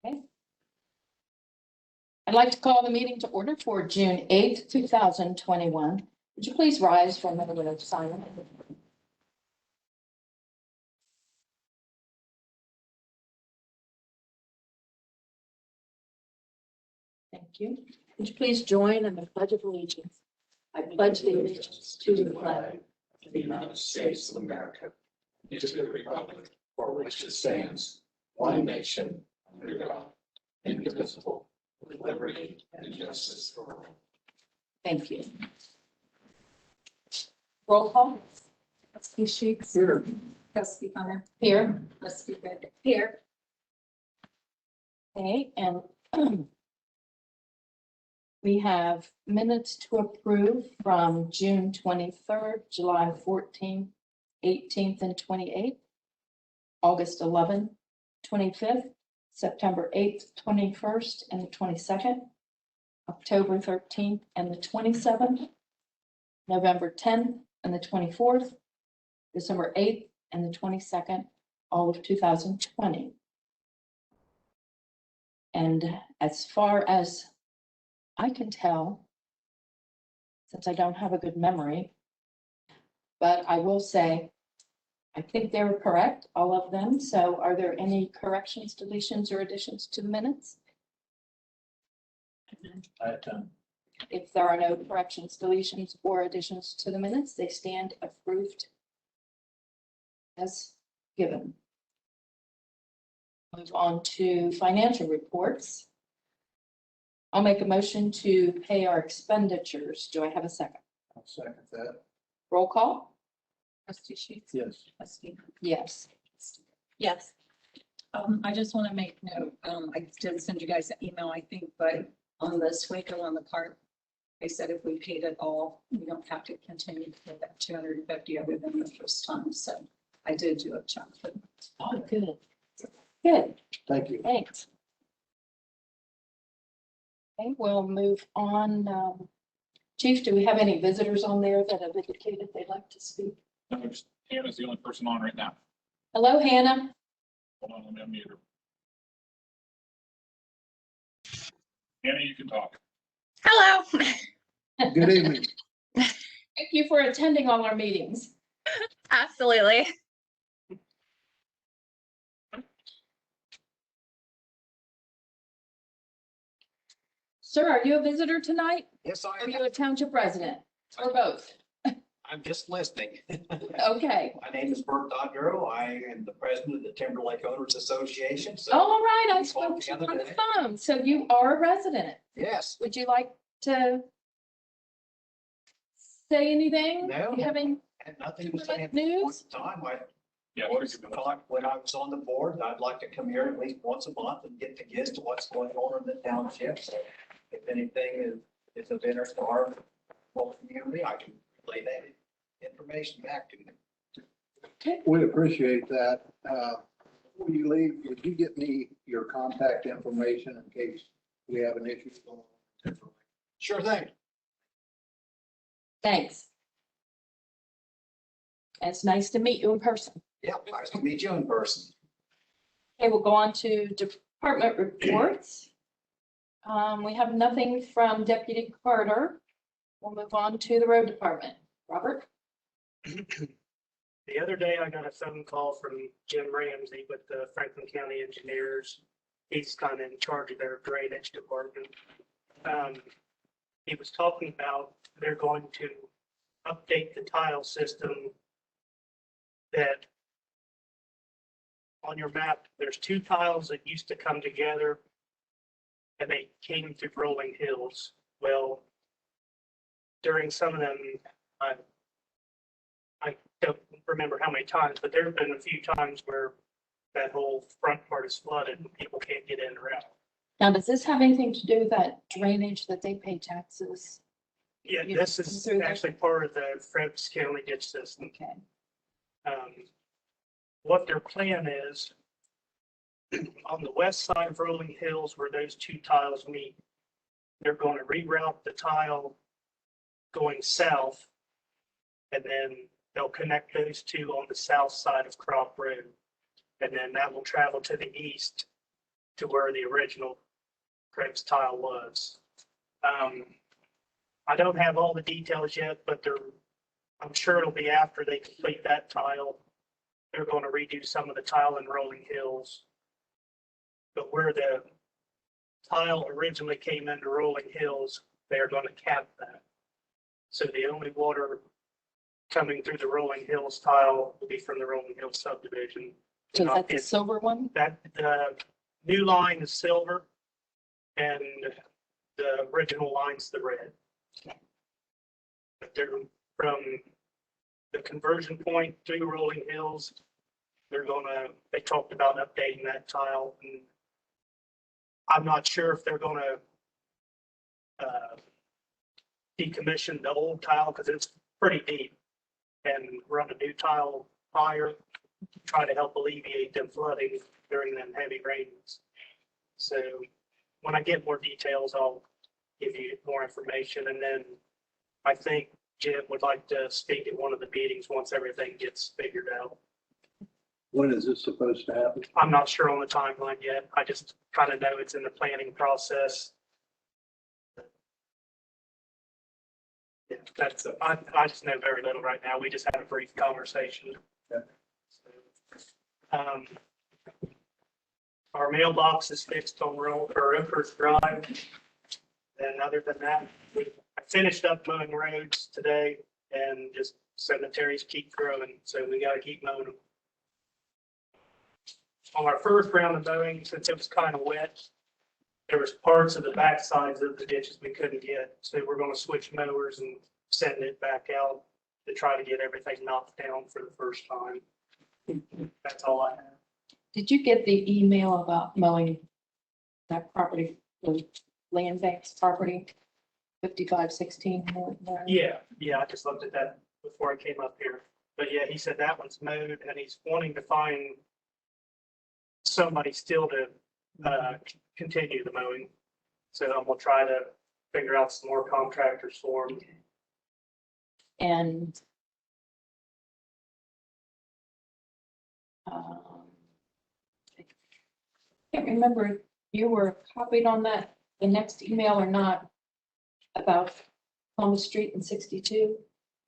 Okay. I'd like to call the meeting to order for June 8th, 2021. Would you please rise for a minute of silence? Thank you. Would you please join in the Pledge of Allegiance? I pledge the allegiance to the flag of the United States of America, and to the republic for which it stands, one nation, under God, indivisible, with liberty and justice for all. Thank you. Roll call. Trustee Sheets. Here. Trustee Hunter. Here. Trustee Red. Here. Okay, and we have minutes to approve from June 23rd, July 14th, 18th, and 28th, August 11th, 25th, September 8th, 21st, and the 22nd, October 13th, and the 27th, November 10th, and the 24th, December 8th, and the 22nd, all of 2020. And as far as I can tell, since I don't have a good memory, but I will say, I think they were correct, all of them. So are there any corrections, deletions, or additions to the minutes? If there are no corrections, deletions, or additions to the minutes, they stand approved as given. Move on to financial reports. I'll make a motion to pay our expenditures. Do I have a second? I'll second that. Roll call? Trustee Sheets. Yes. Trustee Hunter. Yes. Yes. I just want to make note, I did send you guys an email, I think, but on the Swaco on the cart, they said if we paid it all, we don't have to continue to pay that 250 other than the first time. So I did do a check for them. Oh, good. Good, Thank you. thanks. Okay, we'll move on. Chief, do we have any visitors on there that have indicated they'd like to speak? No, just Hannah's the only person on right now. Hello, Hannah. Hold on, let me unmute her. Hannah, you can talk. Hello. Good evening. Thank you for attending all our meetings. Absolutely. Sir, are you a visitor tonight? Yes, Or I are you am. a township resident? Or both? I'm just listening. Okay. My name is Bert Dodro. I am the president of the Timber Lake Owners Association. So, Oh, all right, I We spoke talked to you the on other the day. phone. So you are a resident. yes, Would you like to say anything? No. You having, had nothing to Like say at this news? point in time. I Yeah, always sure, give me thought when I was on the board, I'd like to come here at least once a month and get the gist of what's going on in the township. So if anything is of interest to our local community, I can relay that information back to them. We appreciate that. Before you leave, would you get me your contact information in case we have an issue going on? Sure thing. thanks. It's nice to meet you in person. Yeah, nice to meet you in person. Okay, we'll go on to department reports. We have nothing from Deputy Carter. We'll move on to the road department. Robert? The other day, I got a phone call from Jim Ramsey with the Franklin County Engineers. He's kind of in charge of their drainage department. He was talking about they're going to update the tile system that on your map, there's two tiles that used to come together and they came through rolling hills. Well, during some of them, I don't remember how many times, but there have been a few times where that whole front part is flooded and people can't get in or out. Now, does this have anything to do with that drainage that they pay taxes? Yeah, You this come is through that? actually part of the Fred's County ditch system. Okay. What their plan is, on the west side of Rolling Hills where those two tiles meet, they're going to reroute the tile going south, and then they'll connect those two on the south side of Crop Road. And then that will travel to the east to where the original Craig's tile was. I don't have all the details yet, but I'm sure it'll be after they complete that tile. They're going to redo some of the tile in Rolling Hills. But where the tile originally came into Rolling Hills, they're going to cap that. So the only water coming through the Rolling Hills tile will be from the Rolling Hills subdivision. So is that the silver one? That the new line is silver and the original line's the red. But they're from the conversion point through Rolling Hills. They talked about updating that tile, and I'm not sure if they're gonna decommission the old tile because it's pretty deep and run a new tile higher, try to help alleviate them flooding during them heavy rains. So when I get more details, I'll give you more information. And then I think Jim would like to speak at one of the meetings once everything gets figured out. When is this supposed to happen? I'm not sure on the timeline yet. I just kind of know it's in the planning process. Yeah, I just know very little right now. We just had a brief conversation. Okay. Our mailbox is fixed on Oakers Drive. And other than that, I finished up mowing roads today, and just cemeteries keep growing, so we got to keep mowing them. On our first round of mowing, since it was kind of wet, there was parts of the back sides of the ditches we couldn't get. So we're going to switch mowers and send it back out to try to get everything knocked down for the first time. That's all I have. Did you get the email about mowing that property, the land bank's property, 5516? Yeah, I just looked at that before I came up here. But yeah, he said that one's mowed, and he's wanting to find somebody still to continue the mowing. So I'm gonna try to figure out some more contractors for him. And I can't remember if you were copied on that, the next email or not, about Columbus Street and 62.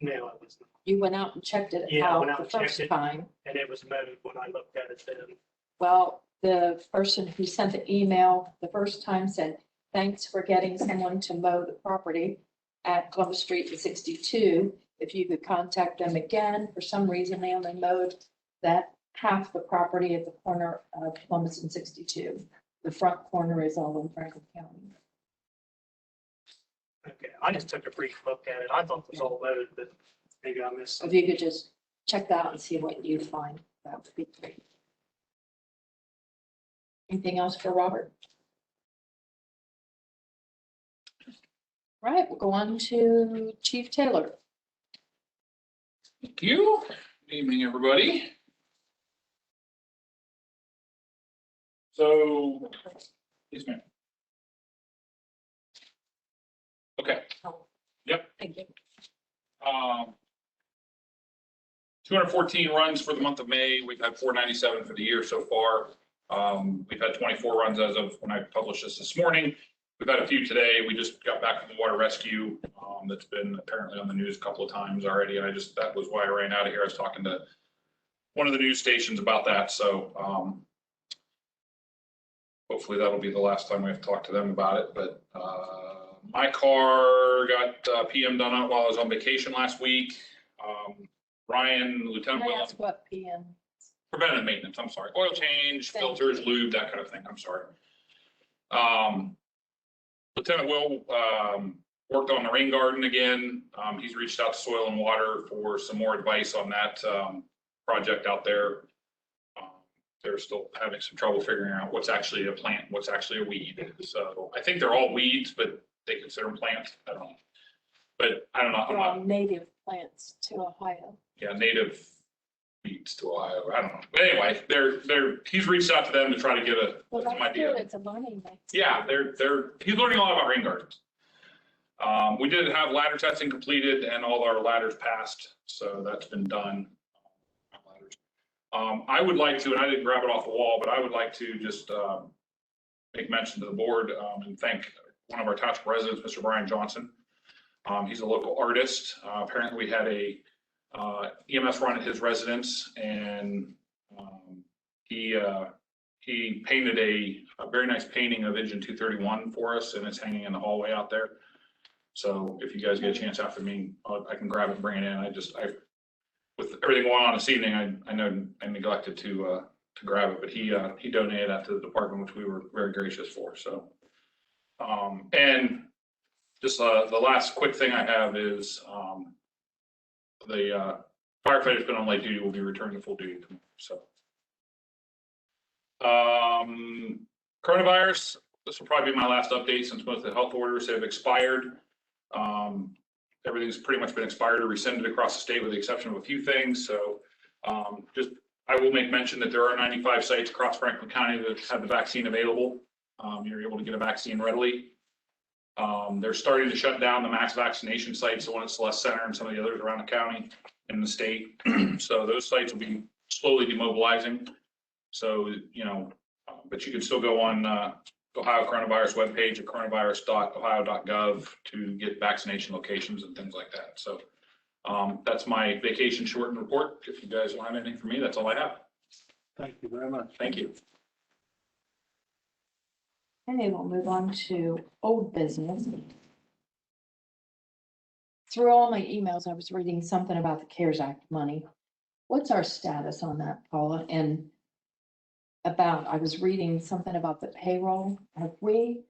No, it was not. You went out and checked it Yeah, I went out out the and checked first it. time. And it was mowed when I looked at it then. Well, the person who sent the email the first time said, thanks for getting someone to mow the property at Columbus Street and 62. If you could contact them again, for some reason, they only mowed that half the property at the corner of Columbus and 62. The front corner is all in Franklin County. Okay, I just took a brief look at it. I thought it was all mowed, but maybe I missed So if something. you could just check that out and see what you find, that would be great. Anything else for Robert? Right, we'll go on to Chief Taylor. Thank you. Good evening, everybody. So, yes, ma'am. Okay. Yep. Thank you. 214 runs for the month of May. We've had 497 for the year so far. We've had 24 runs as of when I published this morning. We've had a few today. We just got back from the water rescue. That's been apparently on the news a couple of times already. And that was why I ran out of here. I was talking to one of the news stations about that. So hopefully that'll be the last time we have to talk to them about it. But my car got PM done on while I was on vacation last week. Ryan, Lieutenant Can I Will, ask what PM? preventive maintenance, I'm sorry, oil change, Thank filters, lube, that kind of thing, I'm sorry. Lieutenant Will worked on the rain garden again. He's reached out to Soil and Water for some more advice on that project out there. They're still having some trouble figuring out what's actually a plant, what's actually a weed. So I think they're all weeds, but they consider them plants. I don't know. But I don't know. They're all native plants to Ohio. Yeah, native weeds to Ohio. I don't know. But anyway, he's reached out to them to try to get Well, some that's idea. good. It's a learning. Yeah, he's learning a lot about rain gardens. We did have ladder testing completed and all our ladders passed, so that's been done. I would like to, and I didn't grab it off the wall, but I would like to just make mention to the board and thank one of our township residents, Mr. Brian Johnson. He's a local artist. Apparently we had a EMS run at his residence, and he painted a very nice painting of Engine 231 for us, and it's hanging in the hallway out there. So if you guys get a chance after me, I can grab it and bring it in. With everything going on this evening, I know I neglected to grab it, but he donated that to the department, which we were very gracious for. So, and just the last quick thing I have is the firefighters been on light duty will be returning to full duty tomorrow. So, coronavirus. This will probably be my last update since most of the health orders have expired. Everything's pretty much been expired or rescinded across the state with the exception of a few things. So I will make mention that there are 95 sites across Franklin County that have the vaccine available. You're able to get a vaccine readily. They're starting to shut down the mass vaccination sites, the one at Celeste Center and some of the others around the county and the state. So those sites will be slowly demobilizing. So, but you can still go on Ohio coronavirus webpage at coronavirus.ohio.gov to get vaccination locations and things like that. So that's my vacation shortened report. If you guys don't have anything for me, that's all I have. Thank you very much. Thank you. Okay, we'll move on to old business. Through all my emails, I was reading something about the CARES Act money. What's our status on that, Paula? And I was reading something about the payroll. Have we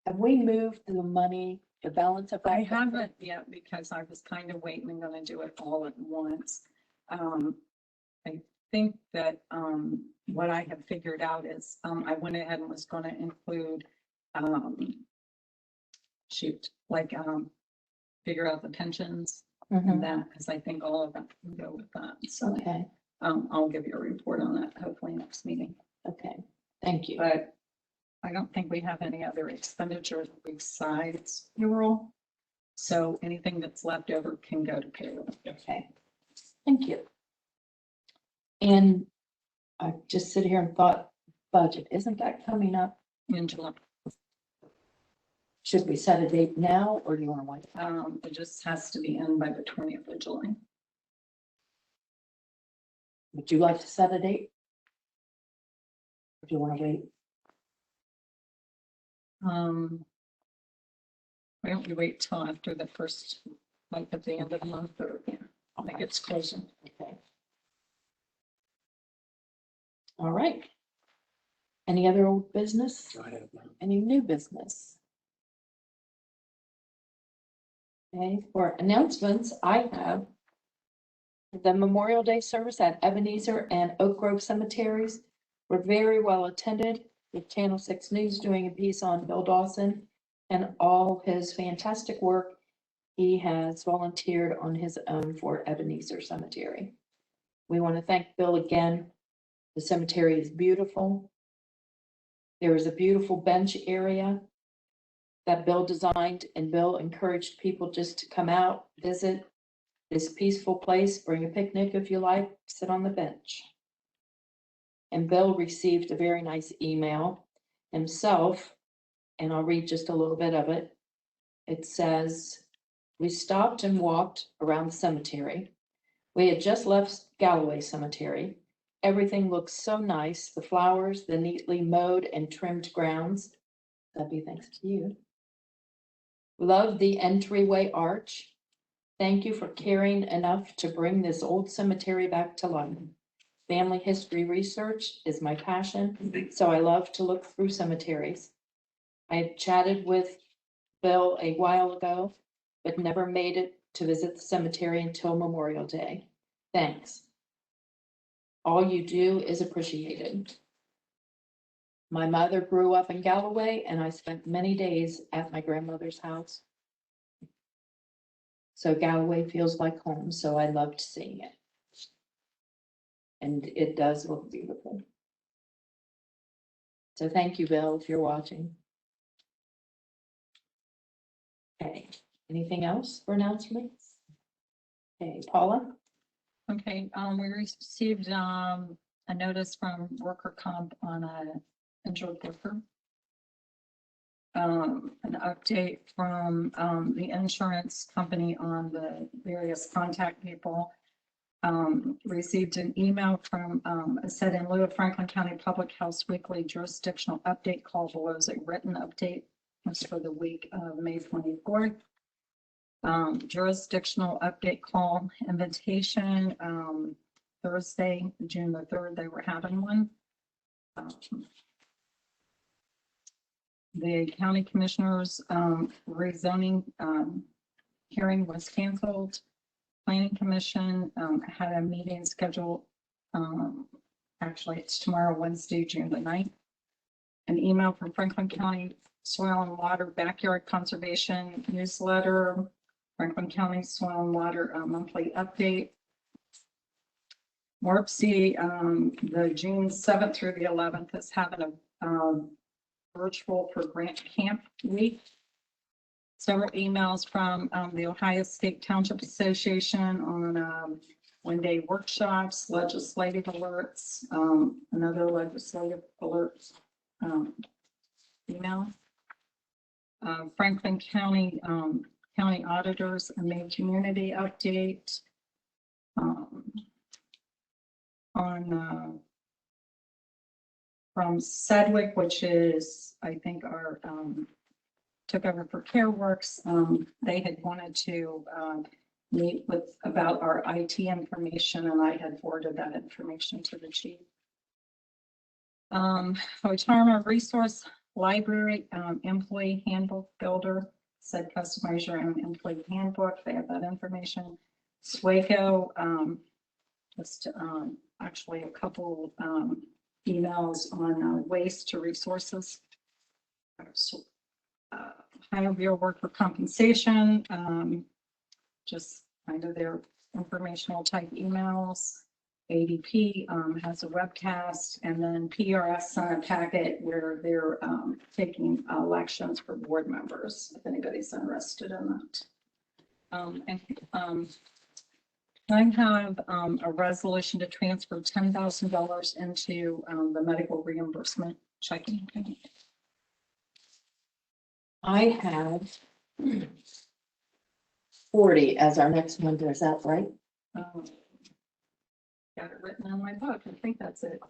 moved the money, the balance of that? I haven't yet because I was kind of waiting and gonna do it all at once. I think that, what I have figured out is, I went ahead and was gonna include, figure out the pensions Mhm. and that, because I think all of that can go with that. So, Okay, I'll give you a report on that hopefully next meeting. okay, thank you. But I don't think we have any other expenditures besides payroll. So anything that's left over can go to payroll. Okay, thank you. And I just sit here and thought, budget, isn't that coming up? In July. Should we set a date now, or do you want to wait? It just has to be in by the 20th of July. Would you like to set a date? Or do you want to wait? Why don't we wait till after the first, like at the end of the month, or, I think it's closing. Okay. All right. Any other old business? I have none. Any new business? Okay, for announcements, I have the Memorial Day service at Ebenezer and Oak Grove cemeteries were very well attended, with Channel 6 News doing a piece on Bill Dawson and all his fantastic work he has volunteered on his own for Ebenezer Cemetery. We want to thank Bill again. The cemetery is beautiful. There is a beautiful bench area that Bill designed, and Bill encouraged people just to come out, visit this peaceful place, bring a picnic if you like, sit on the bench. And Bill received a very nice email himself, and I'll read just a little bit of it. It says, "We stopped and walked around the cemetery. We had just left Galloway Cemetery. Everything looks so nice, the flowers, the neatly mowed and trimmed grounds. That'd be thanks to you. Love the entryway arch. Thank you for caring enough to bring this old cemetery back to life. Family history research is my passion, so I love to look through cemeteries. I had chatted with Bill a while ago, but never made it to visit the cemetery until Memorial Day. Thanks. All you do is appreciated. My mother grew up in Galloway, and I spent many days at my grandmother's house. So Galloway feels like home, so I loved seeing it. And it does look beautiful. So thank you, Bill, if you're watching. Okay, anything else for announcements? Okay, Paula? Okay, we received, a notice from worker comp on a injured worker. an update from, the insurance company on the various contact people. Received an email from, it said in lieu of Franklin County Public Health Weekly Jurisdictional Update call below is a written update. That's for the week of May 24th. Jurisdictional update call invitation, Thursday, June the 3rd, they were having one. The county commissioners, rezoning, hearing was canceled. Planning Commission, had a meeting scheduled, actually it's tomorrow, Wednesday, June the 9th. An email from Franklin County Soil and Water Backyard Conservation Newsletter, Franklin County Soil and Water Monthly Update. WRPC, the June 7th through the 11th is having a virtual for Grant Camp Week. Several emails from the Ohio State Township Association on one-day workshops, legislative alerts, another legislative alerts email. Franklin County County Auditors and Main Community Update on from Sedgwick, which is, I think, our took over for CareWorks. They had wanted to meet with about our IT information, and I had forwarded that information to the chief. Retirement Resource Library Employee Handbook Builder said customize your own employee handbook. They have that information. SWACO, just actually a couple emails on waste to resources. So, Ohio Bureau Worker Compensation, just kind of their informational type emails. ADP has a webcast, and then PRS sent a packet where they're taking elections for board members, if anybody's interested in that. I have a resolution to transfer $10,000 into the medical reimbursement checking account. I have 40 as our next number. Is that right? Got it written on my book. I think that's it.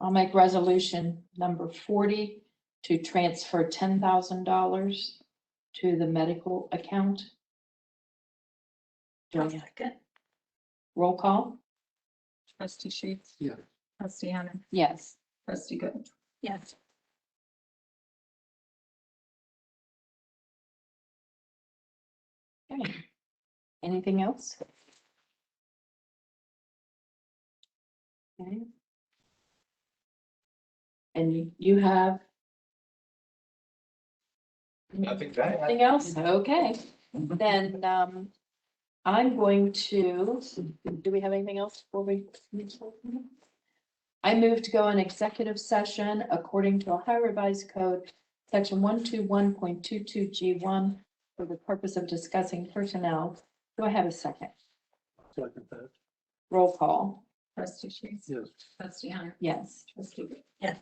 I'll make resolution number 40 to transfer $10,000 to the medical account. Do I have Second. roll call? Trustee Sheets. Yeah. Trustee Hunter. Yes. Trustee Good. Yes. Okay. Anything else? Okay. And you have Nothing bad. anything else? Okay, then, I'm going to, do we have anything else before we? I move to go in executive session according to Ohio Revised Code, section 121.22G1 for the purpose of discussing personnel. Do I have a second? Second that. Roll call. Trustee Sheets. Yes. Trustee Hunter. Yes. Trustee Good. Yes.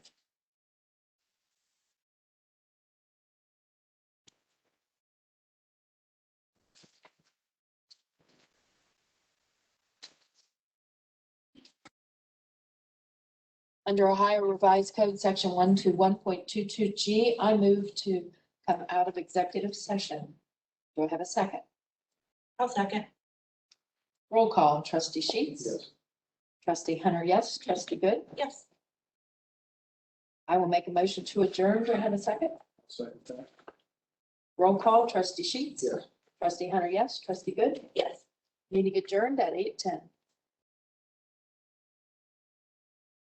Under Ohio Revised Code, section 121.22G, I move to come out of executive session. Do I have a second? I'll second. Roll call. Trustee Sheets. Yes. Trustee Hunter, yes. Trustee Good. Yes. I will make a motion to adjourn. Do I have a second? Second that. Roll call. Trustee Sheets. Yes. Trustee Hunter, yes. Trustee Good. Yes. Meeting adjourned at 8:10.